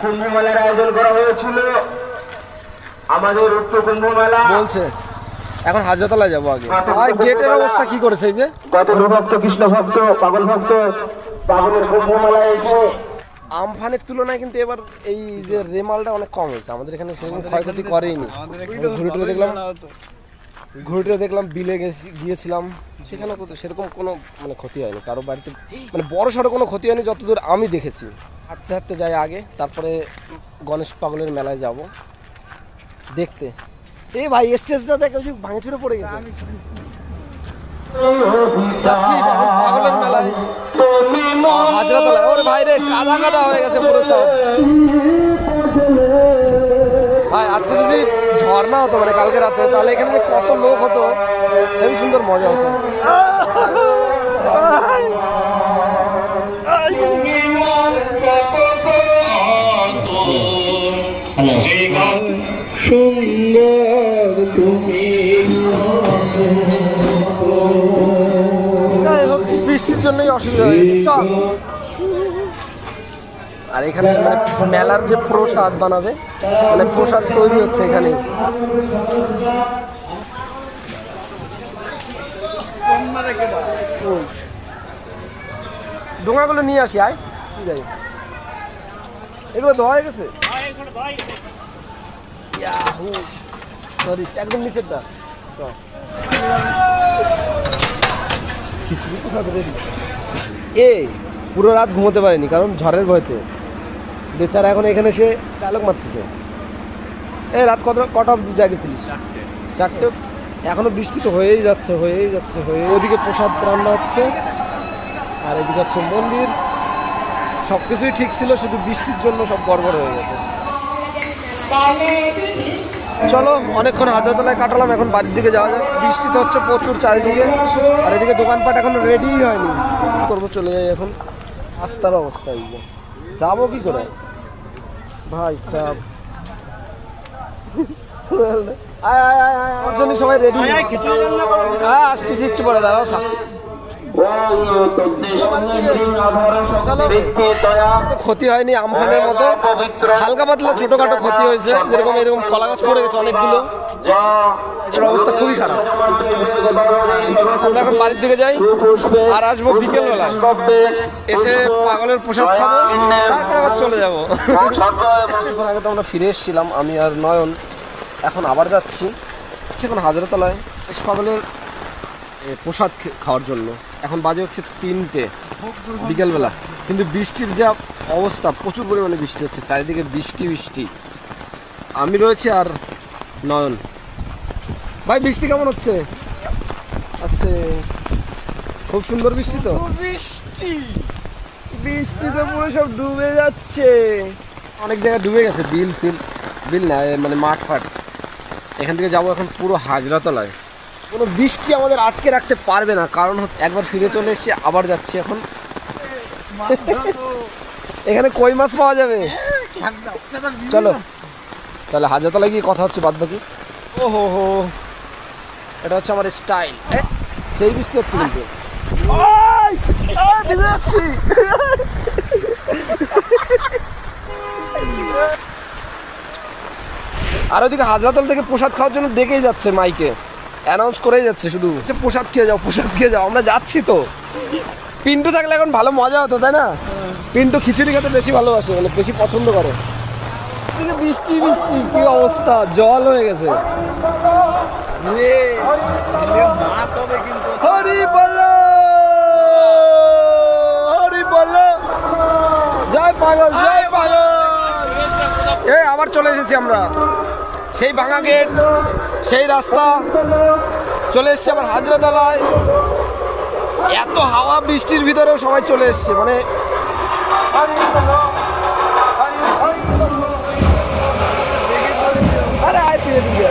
কুম্ভ মেলার আয়োজন করা হয়েছিল আমাদের উত্তর কুম্ভ মেলা বলছে। এখন হাজরাতলায় যাবো আগে। ভাই গেটের অবস্থা কি করেছে এই যে কত ভক্ত কৃষ্ণ ভক্ত পাগল ভক্ত পাগলের কুম্ভ মেলায় এসে আমফানের তুলনায় কিন্তু এবার এই যে রেমালটা অনেক কম হয়েছে। আমাদের এখানে সেরকম ক্ষয়ক্ষতি করেইনি। ঘুরে দেখলাম বিলে গিয়েছিলাম, সেখানে সেরকম কোনো মানে ক্ষতি হয়নি কারো বাড়িতে, মানে বড় সড়ো কোনো ক্ষতি হয়নি যতদূর আমি দেখেছি। হাঁটতে হাঁটতে যাই আগে, তারপরে গণেশ পাগলের মেলায় যাব দেখতে। এই ভাই স্টেজটা দেখে ভাঙে চুরে পড়ে গেছে। যাচ্ছি এখন পাগলের মেলায় হাজরাতলায়। ওরে ভাই রে, কাদা কাদা হয়ে গেছে পুরো সব। ভাই আজকে যদি ঝর্ণা হতো মানে কালকে রাতে, তাহলে এখানে যে কত লোক হতো, হেবি সুন্দর মজা হতো। বৃষ্টির জন্যই অসুবিধা হয়েছে। চল। আর এখানে মানে মেলার যে প্রসাদ বানাবে, মানে প্রসাদ তৈরি হচ্ছে এখানে। ডোঙাগুলো নিয়ে আসি। আয় যাই, এগুলো ধোয়া হয়ে গেছে একদম নিচেরটা। এই পুরো রাত ঘুমোতে পারিনি কারণ ঝড়ের ভয়তে। বেচারা এখন এখানে এসে ডায়লগ মারতেছে। এই রাত কটা অবধি জাগিয়েছিলিস? 4টে। এখনো বৃষ্টি তো হয়েই যাচ্ছে। ওদিকে প্রসাদ রান্না হচ্ছে আর এদিকে হচ্ছে মন্দির। সব কিছুই ঠিক ছিল, শুধু বৃষ্টির জন্য সব গড়বড় হয়ে গেছে। চলো, অনেকক্ষণ হাজরাতলায় কাটালাম, এখন বাড়ির দিকে যাওয়া যাক। বৃষ্টি তো হচ্ছে প্রচুর চারিদিকে, আর এদিকে দোকানপাট এখনো রেডিই হয়নি। কী করবো, চলে যাই এখন। রাস্তার অবস্থা এই যে, যাবো কি করে ভাই সাহেব? আমার জন্য সবাই রেডি। হ্যাঁ আসতেছি, একটু পরে দাঁড়াও। ক্ষতি হয়নি আমফানের মতো, হালকা পাতলা ছোটখাটো ক্ষতি হয়েছে। যেরকম এরকম কলা গাছ পড়ে গেছে অনেকগুলো। এটার অবস্থা খুবই খারাপ। আমরা এখন বাড়ির দিকে যাই, আর আসবো বিকেলবেলায়, এসে পাগলের প্রসাদ খাবো, তারপর আবার চলে যাবো। কিছুক্ষণ আগে তো আমরা ফিরে এসেছিলাম, আমি আর নয়ন। এখন আবার যাচ্ছি এখন হাজরাতলায় পাগলের প্রসাদ খাওয়ার জন্য। এখন বাজে হচ্ছে 3টে বিকেলবেলা, কিন্তু বৃষ্টির যা অবস্থা, প্রচুর পরিমাণে বৃষ্টি হচ্ছে চারিদিকে। বৃষ্টি আমি রয়েছি আর নয়ন। ভাই বৃষ্টি কেমন হচ্ছে? আজকে খুব সুন্দর বৃষ্টি তো। বৃষ্টিতে পুরো সব ডুবে যাচ্ছে, অনেক জায়গায় ডুবে গেছে। বিল না মানে মাঠ ফাট। এখান থেকে যাবো এখন পুরো হাজরাতলায়। কোনো বৃষ্টি আমাদের আটকে রাখতে পারবে না, কারণ একবার ফিরে চলে এসেছি, আবার যাচ্ছি এখন। এখানে কই মাছ পাওয়া যাবে। চলো তাহলে হাজরাতলায় গিয়ে কথা হচ্ছে বাদ বাকি। ওহো হো, এটা হচ্ছে আমার স্টাইল। সেই বৃষ্টি হচ্ছে কিন্তু ভিজে যাচ্ছি। আর ওইদিকে হাজরাতলা থেকে প্রসাদ খাওয়ার জন্য ডেকেই যাচ্ছে, মাইকে অ্যানাউন্স করেই যাচ্ছে শুধু, প্রসাদ খেয়ে যাও। আমরা যাচ্ছি তো। পিন্টু থাকলে এখন ভালো মজা হতো, তাই না? পিন্টু খিচুড়ি খেতে বেশি ভালোবাসে, মানে বেশি পছন্দ করে। বৃষ্টি কি অবস্থা, জল হয়ে গেছে। হরি বলো, জয় পাগল। এই আবার চলে এসেছি আমরা, সেই ভাঙা গেট, সেই রাস্তা, চলে এসছে আবার হাজরাতলায়। এত হাওয়া বৃষ্টির ভিতরেও সবাই চলে এসছে, মানে আরে আয় তুই এদিকে।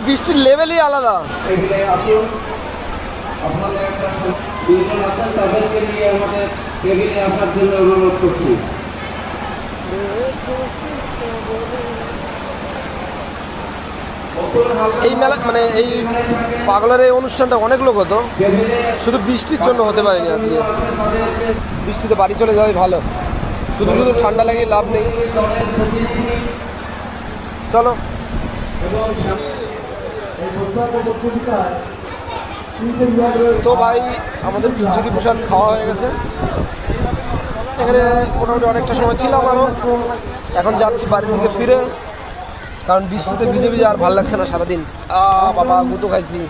বৃষ্টির লেভেলই আলাদা। আপনাদের একটা দুইজন আছেন তাদেরকে নিয়ে আমাদের টেবিলে আসার জন্য অনুরোধ করছি। এই মেলা মানে এই পাগলের এই অনুষ্ঠানটা অনেক লোক হতো, শুধু বৃষ্টির জন্য হতে পারেনি আজকে। বৃষ্টিতে বাড়ি চলে যাওয়াই ভালো, শুধু শুধু ঠান্ডা লাগে লাভ নেই। চলো তো ভাই, আমাদের খিচুড়ি প্রসাদ খাওয়া হয়ে গেছে। এখানে মোটামুটি অনেকটা সময় ছিলাম আরও, এখন যাচ্ছি বাড়ির দিকে ফিরে, কারণ বৃষ্টিতে ভিজে ভিজে আর ভালো লাগছে না সারাদিন। বাবা গুঁতো খাইছি,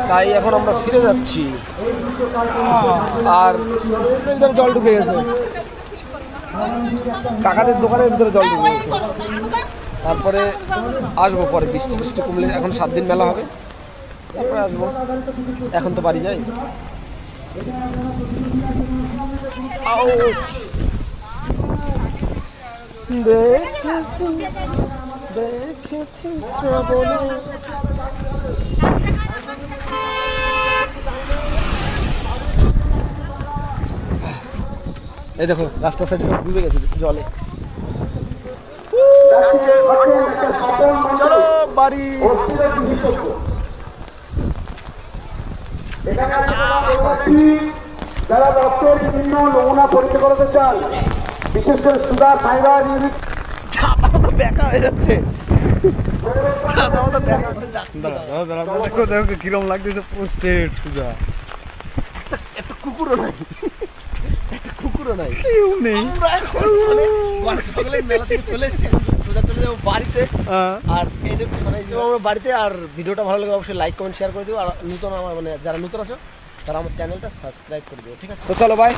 তাই এখন আমরা ফিরে যাচ্ছি। আর ভিতরে জল ঢুকে গেছে, কাকাদের দোকানের ভিতরে জল ঢুকে গেছে। তারপরে আসবো পরে, বৃষ্টি বৃষ্টি কমলে। এখন 7 দিন মেলা হবে, তারপরে আসবো। এখন তো বাড়ি যাই। এই দেখো রাস্তার সাইডে সব ডুবে গেছে জলে। চলো বাড়ি। যারা রক্তের বিভিন্ন নমুনা পরীক্ষা করতে চান, বিশেষ করে সুগার, থাইরয়েড, ইউরিক ছাতাও তো বেকা হয়ে যাচ্ছে, ছাতাও তো বেকা হয়ে যাচ্ছে। দেখো কিরম লাগতেছে পুরো স্ট্রেট সোজা। একটা কুকুরও নাই, একটা কুকুরও নাই, কেউ নেই। আমরা এখন মানে গণেশ পাগলের মেলা থেকে চলে এসেছি, এখন সোজা চলে যাবো বাড়িতে। আর এই যে মানে আমরা বাড়িতে। আর ভিডিওটা ভালো লাগলে অবশ্যই লাইক কমেন্ট শেয়ার করে দিও। আর নতুন আমার মানে যারা নতুন আছো তারা আমার চ্যানেলটা সাবস্ক্রাইব করে দিও, ঠিক আছে? তো চলো বাই।